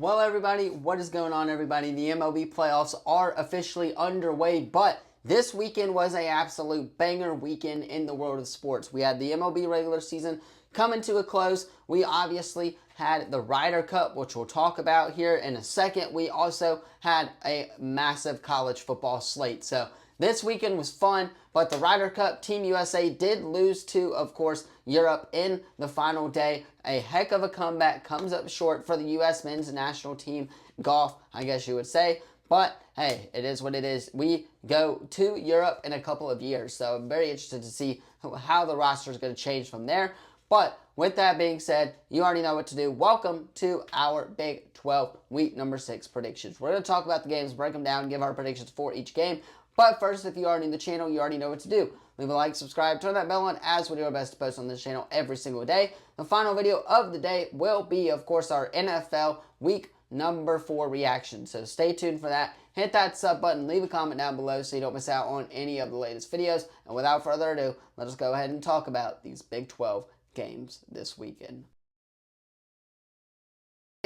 Well, everybody, what is going on, everybody? The MLB playoffs are officially underway, but this weekend was an absolute banger weekend in the world of sports. We had the MLB regular season coming to a close. We obviously had the Ryder Cup, which we'll talk about here in a second. We also had a massive college football slate. So this weekend was fun, but the Ryder Cup, Team USA did lose to, of course, Europe in the final day. A heck of a comeback, comes up short for the U.S. men's national team, golf, I guess you would say. But hey, it is what it is. We go to Europe in a couple of years, so I'm very interested to see how the roster is going to change from there. But with that being said, you already know what to do. Welcome to our Big 12 Week Number 6 predictions. We're going to talk about the games, break them down, give our predictions for each game. But first, if you are new to the channel, you already know what to do. Leave a like, subscribe, turn that bell on, as we do our best to post on this channel every single day. The final video of the day will be, of course, our NFL Week Number 4 reaction. So stay tuned for that. Hit that sub button, leave a comment down below so you don't miss out on any of the latest videos. And without further ado, let us go ahead and talk about these Big 12 games this weekend.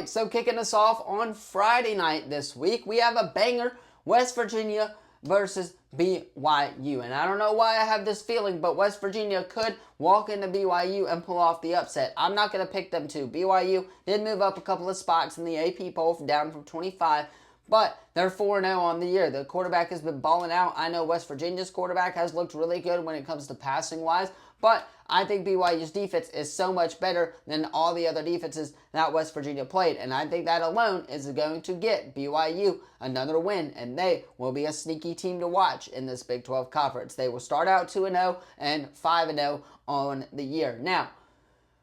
So kicking us off on Friday night this week, we have a banger, West Virginia versus BYU. And I don't know why I have this feeling, but West Virginia could walk into BYU and pull off the upset. I'm not going to pick them to. BYU did move up a couple of spots in the AP poll, down from 25, but they're 4-0 on the year. The quarterback has been balling out. I know West Virginia's quarterback has looked really good when it comes to passing-wise, but I think BYU's defense is so much better than all the other defenses that West Virginia played. And I think that alone is going to get BYU another win. And they will be a sneaky team to watch in this Big 12 conference. They will start out 2-0 and 5-0 on the year. Now,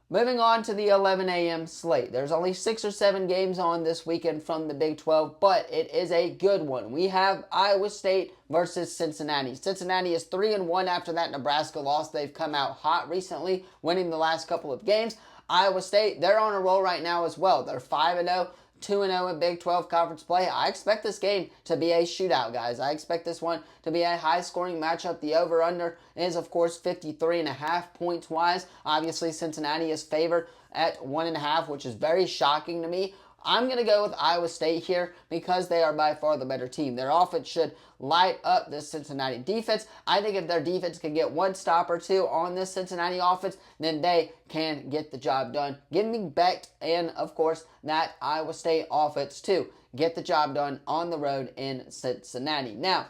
moving on to the 11 a.m. slate. There's only 6 or 7 games on this weekend from the Big 12, but it is a good one. We have Iowa State versus Cincinnati. Cincinnati is 3-1 after that Nebraska loss. They've come out hot recently, winning the last couple of games. Iowa State, they're on a roll right now as well. They're 5-0. 2-0 in Big 12 conference play. I expect this game to be a shootout, guys. I expect this one to be a high-scoring matchup. The over-under is, of course, 53.5 points-wise. Obviously, Cincinnati is favored at 1.5, which is very shocking to me. I'm going to go with Iowa State here because they are by far the better team. Their offense should light up this Cincinnati defense. I think if their defense can get one stop or two on this Cincinnati offense, then they can get the job done. Give me Becht and, of course, that Iowa State offense to get the job done on the road in Cincinnati. Now,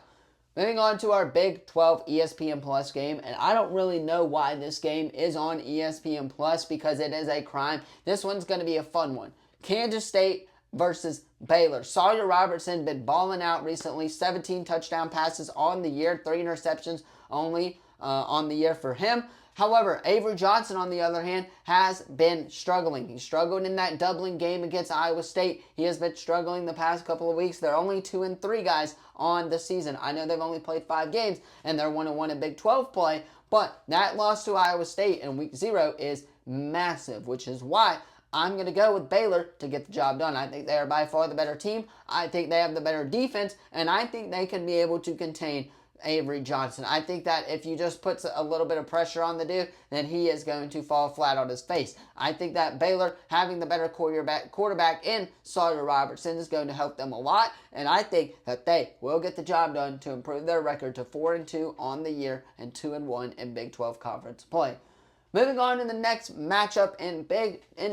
moving on to our Big 12 ESPN Plus game, and I don't really know why this game is on ESPN Plus because it is a crime. This one's going to be a fun one. Kansas State versus Baylor. Sawyer Robertson been balling out recently. 17 touchdown passes on the year. 3 interceptions only on the year for him. However, Avery Johnson, on the other hand, has been struggling. He struggled in that doubling game against Iowa State. He has been struggling the past couple of weeks. They're only 2-3 guys on the season. I know they've only played 5 games, and they're 1-1 in Big 12 play, but that loss to Iowa State in Week 0 is massive, which is why I'm going to go with Baylor to get the job done. I think they are by far the better team. I think they have the better defense, and I think they can be able to contain Avery Johnson. I think that if you just put a little bit of pressure on the dude, then he is going to fall flat on his face. I think that Baylor having the better quarterback in Sawyer Robertson is going to help them a lot, and I think that they will get the job done to improve their record to 4-2 on the year and 2-1 in Big 12 conference play. Moving on to the next matchup in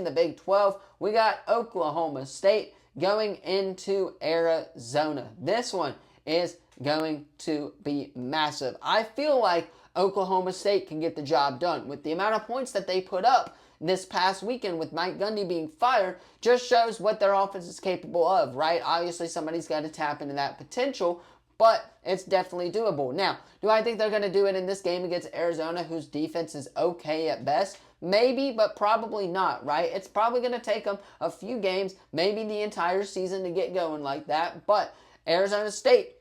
the Big 12, we got Oklahoma State going into Arizona. This one is going to be massive. I feel like Oklahoma State can get the job done. With the amount of points that they put up this past weekend with Mike Gundy being fired, just shows what their offense is capable of, right? Obviously, somebody's got to tap into that potential, but it's definitely doable. Now, do I think they're going to do it in this game against Arizona, whose defense is okay at best? Maybe, but probably not, right? It's probably going to take them a few games, maybe the entire season to get going like that, but Arizona State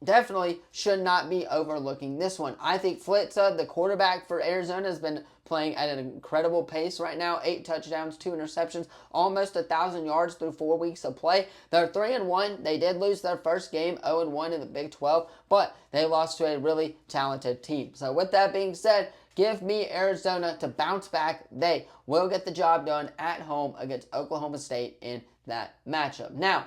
definitely should not be overlooking this one. I think Flitza, the quarterback for Arizona, has been playing at an incredible pace right now. 8 touchdowns, 2 interceptions, almost 1,000 yards through 4 weeks of play. They're 3-1. They did lose their first game, 0-1 in the Big 12, but they lost to a really talented team. So with that being said, Give me Arizona to bounce back. They will get the job done at home against Oklahoma State in that matchup. Now,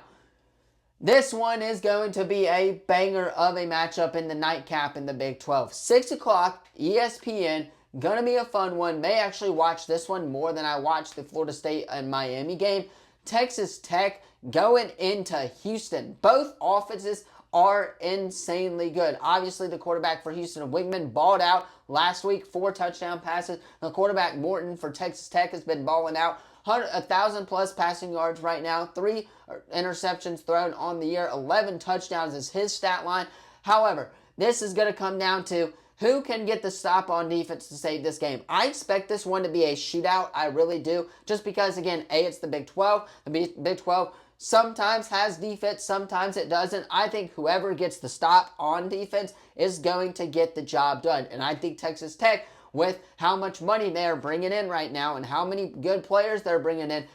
this one is going to be a banger of a matchup in the nightcap in the Big 12. 6 o'clock, ESPN. Gonna be a fun one. May actually watch this one more than I watched the Florida State and Miami game. Texas Tech going into Houston. Both offenses are insanely good. Obviously, the quarterback for Houston, Wigman, balled out last week, 4 touchdown passes. The quarterback, Morton, for Texas Tech has been balling out. 1,000 plus passing yards right now. 3 interceptions thrown on the year. 11 touchdowns is his stat line. However, this is going to come down to who can get the stop on defense to save this game. I expect this one to be a shootout. I really do. Just because, again, it's the Big 12. The Big 12 sometimes has defense, sometimes it doesn't. I think whoever gets the stop on defense is going to get the job done. And I think Texas Tech, with how much money they're bringing in right now and how many good players they're bringing in,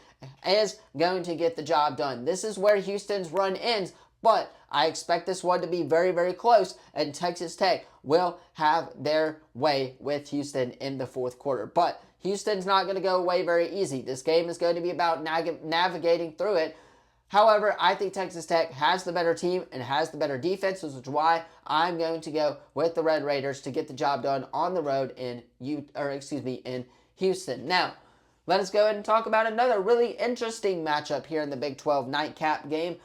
is going to get the job done. This is where Houston's run ends, but I expect this one to be very, very close, and Texas Tech will have their way with Houston in the fourth quarter. But Houston's not going to go away very easy. This game is going to be about navigating through it. However, I think Texas Tech has the better team and has the better defense, which is why I'm going to go with the Red Raiders to get the job done on the road in Houston. Now, let us go ahead and talk about another really interesting matchup here in the Big 12 nightcap game.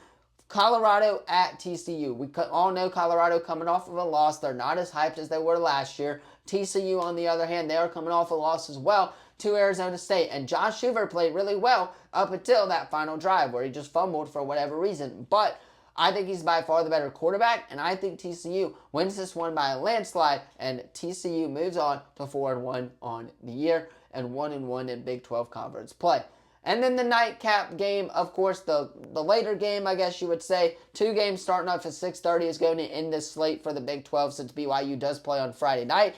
Colorado at TCU. We all know Colorado coming off of a loss. They're not as hyped as they were last year. TCU, on the other hand, they are coming off a loss as well to Arizona State. And Josh Hoover played really well up until that final drive where he just fumbled for whatever reason. But I think he's by far the better quarterback, and I think TCU wins this one by a landslide, and TCU moves on to 4-1 on the year and 1-1 in Big 12 conference play. And then the nightcap game, of course, the later game, I guess you would say. 2 games starting off at 6:30 is going to end this slate for the Big 12 since BYU does play on Friday night.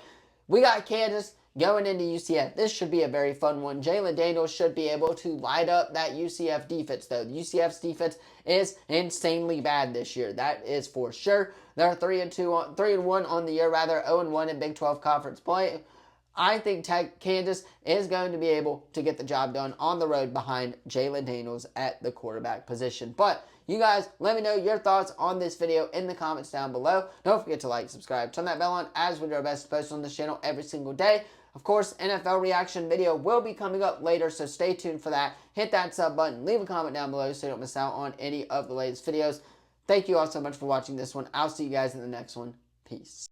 We got Kansas going into UCF. This should be a very fun one. Jalon Daniels should be able to light up that UCF defense, though. UCF's defense is insanely bad this year. That is for sure. They're 3-1 on the year, 0-1 in Big 12 conference play. I think Kansas is going to be able to get the job done on the road behind Jalon Daniels at the quarterback position. But you guys, let me know your thoughts on this video in the comments down below. Don't forget to like, subscribe, turn that bell on, as we do our best to post on this channel every single day. Of course, NFL reaction video will be coming up later, so stay tuned for that. Hit that sub button, leave a comment down below so you don't miss out on any of the latest videos. Thank you all so much for watching this one. I'll see you guys in the next one. Peace.